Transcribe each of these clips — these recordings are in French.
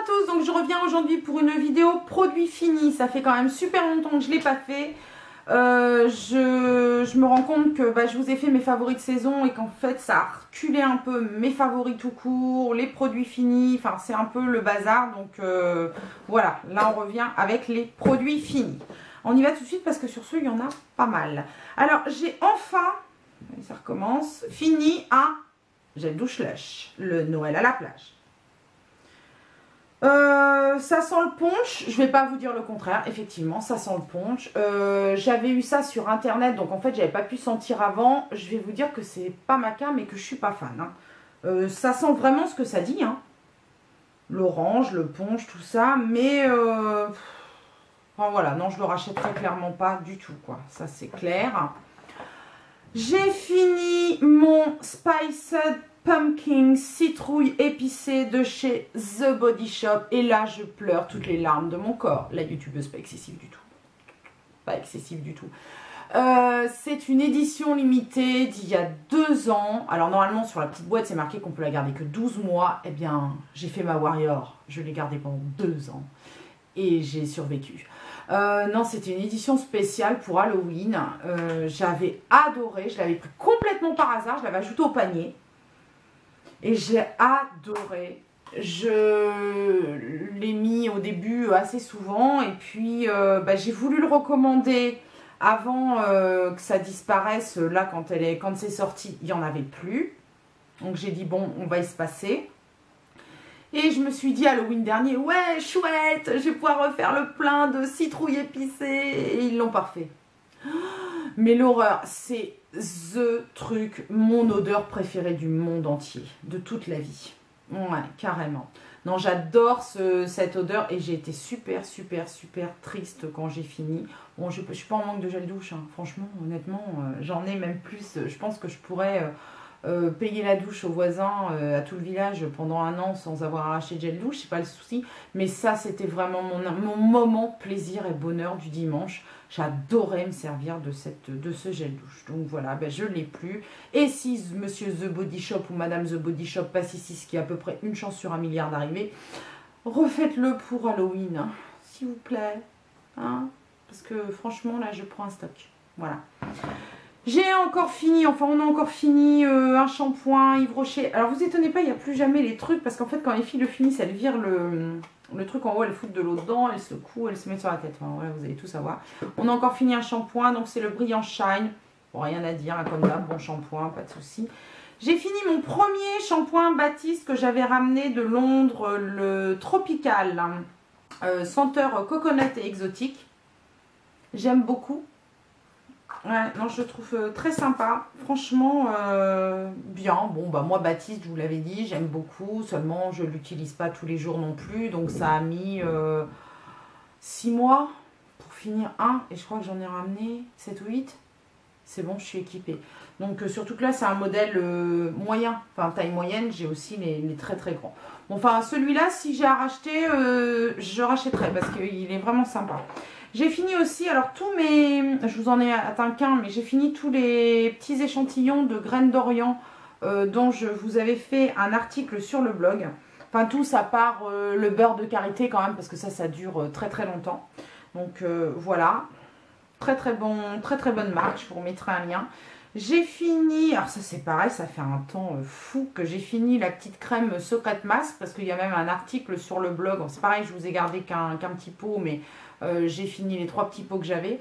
tous, donc je reviens aujourd'hui pour une vidéo produit fini. Ça fait quand même super longtemps que je ne l'ai pas fait. Je me rends compte que je vous ai fait mes favoris de saison et qu'en fait ça a reculé un peu mes favoris tout court, les produits finis, enfin c'est un peu le bazar. Donc voilà, là on revient avec les produits finis. On y va tout de suite parce que sur ce il y en a pas mal. Alors j'ai enfin, ça recommence, fini un gel douche Lush, le Noël à la plage. Ça sent le punch, je vais pas vous dire le contraire, effectivement ça sent le punch. J'avais eu ça sur internet, donc en fait j'avais pas pu sentir avant. Je vais vous dire que c'est pas ma came et que je suis pas fan, hein. Ça sent vraiment ce que ça dit, hein. L'orange, le punch, tout ça, mais enfin, voilà, non, je le rachèterai clairement pas du tout, quoi, ça c'est clair. J'ai fini mon Spiced Pumpkin citrouille épicée de chez The Body Shop. Et là, je pleure toutes les larmes de mon corps. La youtubeuse, pas excessive du tout. Pas excessive du tout. C'est une édition limitée d'il y a 2 ans. Alors, normalement, sur la petite boîte, c'est marqué qu'on peut la garder que 12 mois. Eh bien, j'ai fait ma Warrior. Je l'ai gardée pendant 2 ans. Et j'ai survécu. Non, c'était une édition spéciale pour Halloween. J'avais adoré. Je l'avais pris complètement par hasard. Je l'avais ajouté au panier. Et j'ai adoré. Je l'ai mis au début assez souvent. Et puis, j'ai voulu le recommander avant que ça disparaisse. Là, quand c'est sorti, il n'y en avait plus. Donc, j'ai dit, bon, on va y se passer. Et je me suis dit Halloween dernier, ouais, chouette, je vais pouvoir refaire le plein de citrouilles épicées. Et ils l'ont pas fait. Mais l'horreur, c'est the truc, mon odeur préférée du monde entier, de toute la vie. Ouais, carrément. Non, j'adore cette odeur et j'ai été super triste quand j'ai fini. Bon, je suis pas en manque de gel douche, hein. Franchement, honnêtement, j'en ai même plus. Je pense que je pourrais payer la douche aux voisins, à tout le village pendant 1 an sans avoir arraché de gel douche, c'est pas le souci. Mais ça, c'était vraiment mon moment plaisir et bonheur du dimanche. J'adorais me servir de ce gel douche. Donc voilà, je ne l'ai plus. Et si Monsieur The Body Shop ou Madame The Body Shop passe ici, ce qui est à peu près une chance sur 1 milliard d'arriver, refaites-le pour Halloween, hein, s'il vous plaît. Hein, parce que franchement, là, je prends un stock. Voilà. J'ai encore fini, enfin on a encore fini un shampoing Yves Rocher. Alors vous étonnez pas, il n'y a plus jamais les trucs, parce qu'en fait quand les filles le finissent, elles virent le truc en haut, elles foutent de l'eau dedans, elles secouent, elles se mettent sur la tête. Enfin voilà, vous allez tout savoir. On a encore fini un shampoing, donc c'est le Brillant Shine. Bon, rien à dire, hein, comme d'hab, bon shampoing, pas de souci. J'ai fini mon premier shampoing Baptiste que j'avais ramené de Londres, le Tropical, senteur coconut et exotique. J'aime beaucoup. Ouais, non, je le trouve très sympa, franchement bien. Bon, moi Baptiste, je vous l'avais dit, j'aime beaucoup, seulement je ne l'utilise pas tous les jours non plus, donc ça a mis 6 mois pour finir un, et je crois que j'en ai ramené 7 ou 8. C'est bon, je suis équipée. Donc surtout que là, c'est un modèle moyen, enfin taille moyenne, j'ai aussi les très grands. Bon, enfin, celui-là, si j'ai à racheter, je rachèterai parce qu'il est vraiment sympa. J'ai fini aussi, alors tous mes, je vous en ai atteint qu'un, mais j'ai fini tous les petits échantillons de graines d'Orient dont je vous avais fait un article sur le blog. Enfin tous à part le beurre de karité quand même, parce que ça dure très longtemps. Donc voilà, très bonne marque, je vous remettrai un lien. J'ai fini, alors ça c'est pareil, ça fait un temps fou que j'ai fini la petite crème Secret Mask, parce qu'il y a même un article sur le blog. C'est pareil, je vous ai gardé qu'un petit pot, mais j'ai fini les 3 petits pots que j'avais.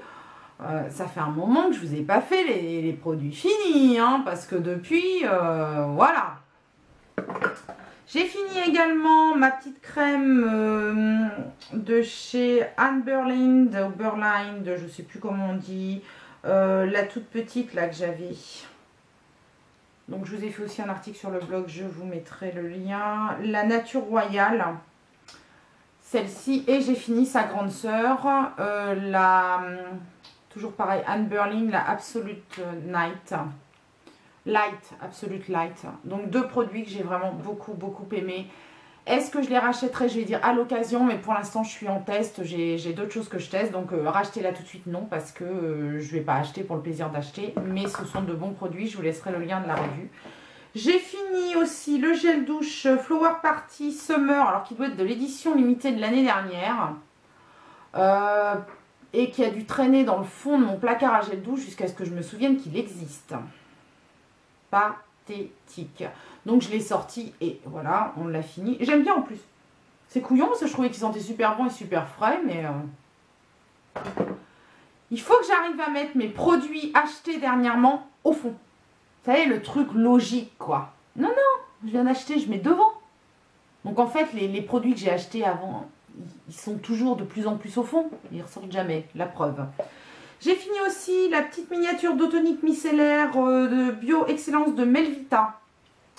Ça fait un moment que je vous ai pas fait les produits finis, hein, parce que depuis, voilà. J'ai fini également ma petite crème de chez Anne Berlin, je ne sais plus comment on dit, la toute petite là que j'avais. Donc je vous ai fait aussi un article sur le blog, je vous mettrai le lien. La Nature Royale, celle-ci, et j'ai fini sa grande sœur, toujours pareil, Anne Berlin, la Absolute Absolute Light. Donc 2 produits que j'ai vraiment beaucoup aimé. Est-ce que je les rachèterai? Je vais dire à l'occasion, mais pour l'instant je suis en test, j'ai d'autres choses que je teste, donc rachetez-la tout de suite non, parce que je ne vais pas acheter pour le plaisir d'acheter, mais ce sont de bons produits, je vous laisserai le lien de la revue. J'ai fini aussi le gel douche Flower Party Summer, alors qui doit être de l'édition limitée de l'année dernière. Et qui a dû traîner dans le fond de mon placard à gel douche jusqu'à ce que je me souvienne qu'il existe. Pathétique. Donc je l'ai sorti et voilà, on l'a fini. J'aime bien en plus. C'est couillon parce que je trouvais qu'il sentait super bon et super frais, mais il faut que j'arrive à mettre mes produits achetés dernièrement au fond. Vous savez, le truc logique, quoi. Non, non, je viens d'acheter, je mets devant. Donc en fait, les produits que j'ai achetés avant, ils sont toujours de plus en plus au fond. Ils ne ressortent jamais, la preuve. J'ai fini aussi la petite miniature d'eau tonique micellaire de Bio Excellence de Melvita.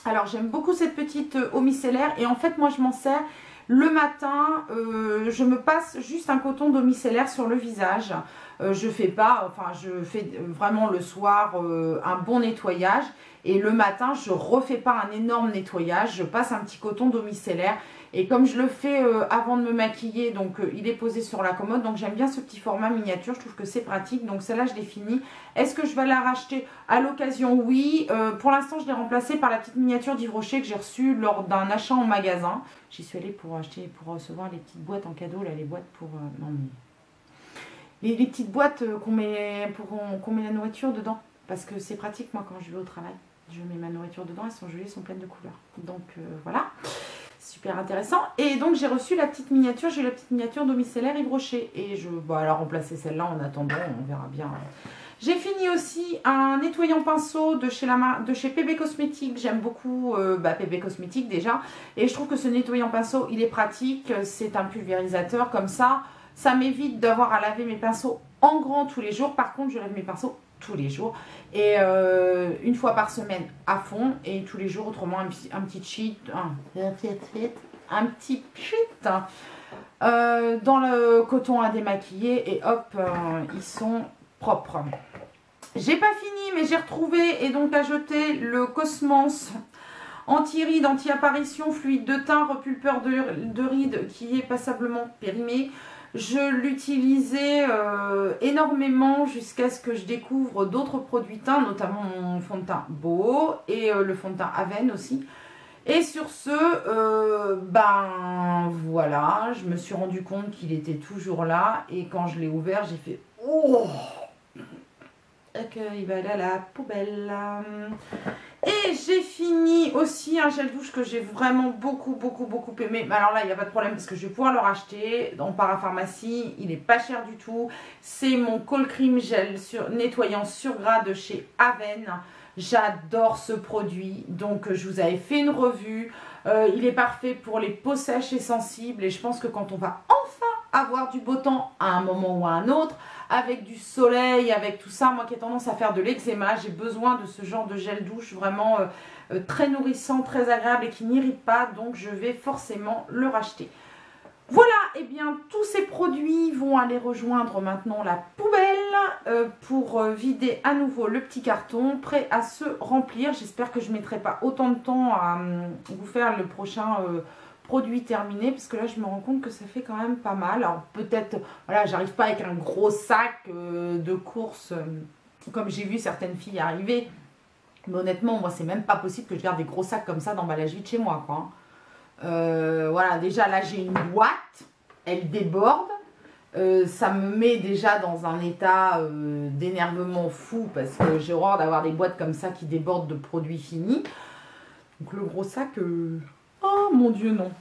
Alors j'aime beaucoup cette petite eau micellaire et en fait moi je m'en sers le matin. Je me passe juste un coton d'eau micellaire sur le visage. Je fais vraiment le soir un bon nettoyage et le matin je refais pas un énorme nettoyage. Je passe un petit coton d'eau micellaire. Et comme je le fais avant de me maquiller, donc il est posé sur la commode. Donc j'aime bien ce petit format miniature, je trouve que c'est pratique. Donc celle-là, je l'ai finie. Est-ce que je vais la racheter à l'occasion? Oui. Pour l'instant, je l'ai remplacée par la petite miniature d'Yves Rocher que j'ai reçue lors d'un achat en magasin. J'y suis allée pour recevoir les petites boîtes en cadeau, là, les boîtes pour... non mais... Les petites boîtes qu'on met la nourriture dedans. Parce que c'est pratique, moi, quand je vais au travail. Je mets ma nourriture dedans, elles sont jolies, elles sont pleines de couleurs. Donc voilà. Super intéressant. Et donc j'ai reçu la petite miniature, j'ai eu la petite miniature d'eau micellaire Yves Rocher. Et je vais remplacer celle-là en attendant, on verra bien. J'ai fini aussi un nettoyant pinceau de chez PB Cosmétiques. J'aime beaucoup PB Cosmétiques déjà. Et je trouve que ce nettoyant pinceau, il est pratique. C'est un pulvérisateur comme ça. Ça m'évite d'avoir à laver mes pinceaux en grand tous les jours. Par contre, je lave mes pinceaux tous les jours et une fois par semaine à fond et tous les jours autrement un petit cheat dans le coton à démaquiller et hop ils sont propres. J'ai pas fini mais j'ai retrouvé et donc ajouté le Cosmos anti-rides, anti-apparition, fluide de teint, repulpeur de rides qui est passablement périmé. Je l'utilisais énormément jusqu'à ce que je découvre d'autres produits teints, notamment mon fond de teint Boho et le fond de teint Aven aussi. Et sur ce, voilà, je me suis rendu compte qu'il était toujours là. Et quand je l'ai ouvert, j'ai fait « Oh !» qu'il va aller à la poubelle. Et j'ai fini aussi un gel douche que j'ai vraiment beaucoup aimé. Mais alors là, il n'y a pas de problème parce que je vais pouvoir le racheter en parapharmacie. Il n'est pas cher du tout. C'est mon Cold Cream Gel nettoyant sur gras de chez Aven. J'adore ce produit. Donc, je vous avais fait une revue. Il est parfait pour les peaux sèches et sensibles. Et je pense que quand on va enfin avoir du beau temps à un moment ou à un autre, avec du soleil, avec tout ça, moi qui ai tendance à faire de l'eczéma, j'ai besoin de ce genre de gel douche vraiment très nourrissant, très agréable et qui n'irrite pas, donc je vais forcément le racheter. Voilà, et bien tous ces produits vont aller rejoindre maintenant la poubelle pour vider à nouveau le petit carton, prêt à se remplir. J'espère que je ne mettrai pas autant de temps à vous faire le prochain produit terminé, parce que là je me rends compte que ça fait quand même pas mal. Alors peut-être, voilà, j'arrive pas avec un gros sac de courses comme j'ai vu certaines filles arriver, mais honnêtement moi c'est même pas possible que je garde des gros sacs comme ça d'emballage vide chez moi quoi. Voilà, déjà là j'ai une boîte, elle déborde, ça me met déjà dans un état d'énervement fou parce que j'ai horreur d'avoir des boîtes comme ça qui débordent de produits finis. Donc le gros sac oh mon Dieu, non.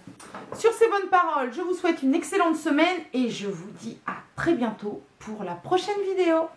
Sur ces bonnes paroles, je vous souhaite une excellente semaine et je vous dis à très bientôt pour la prochaine vidéo.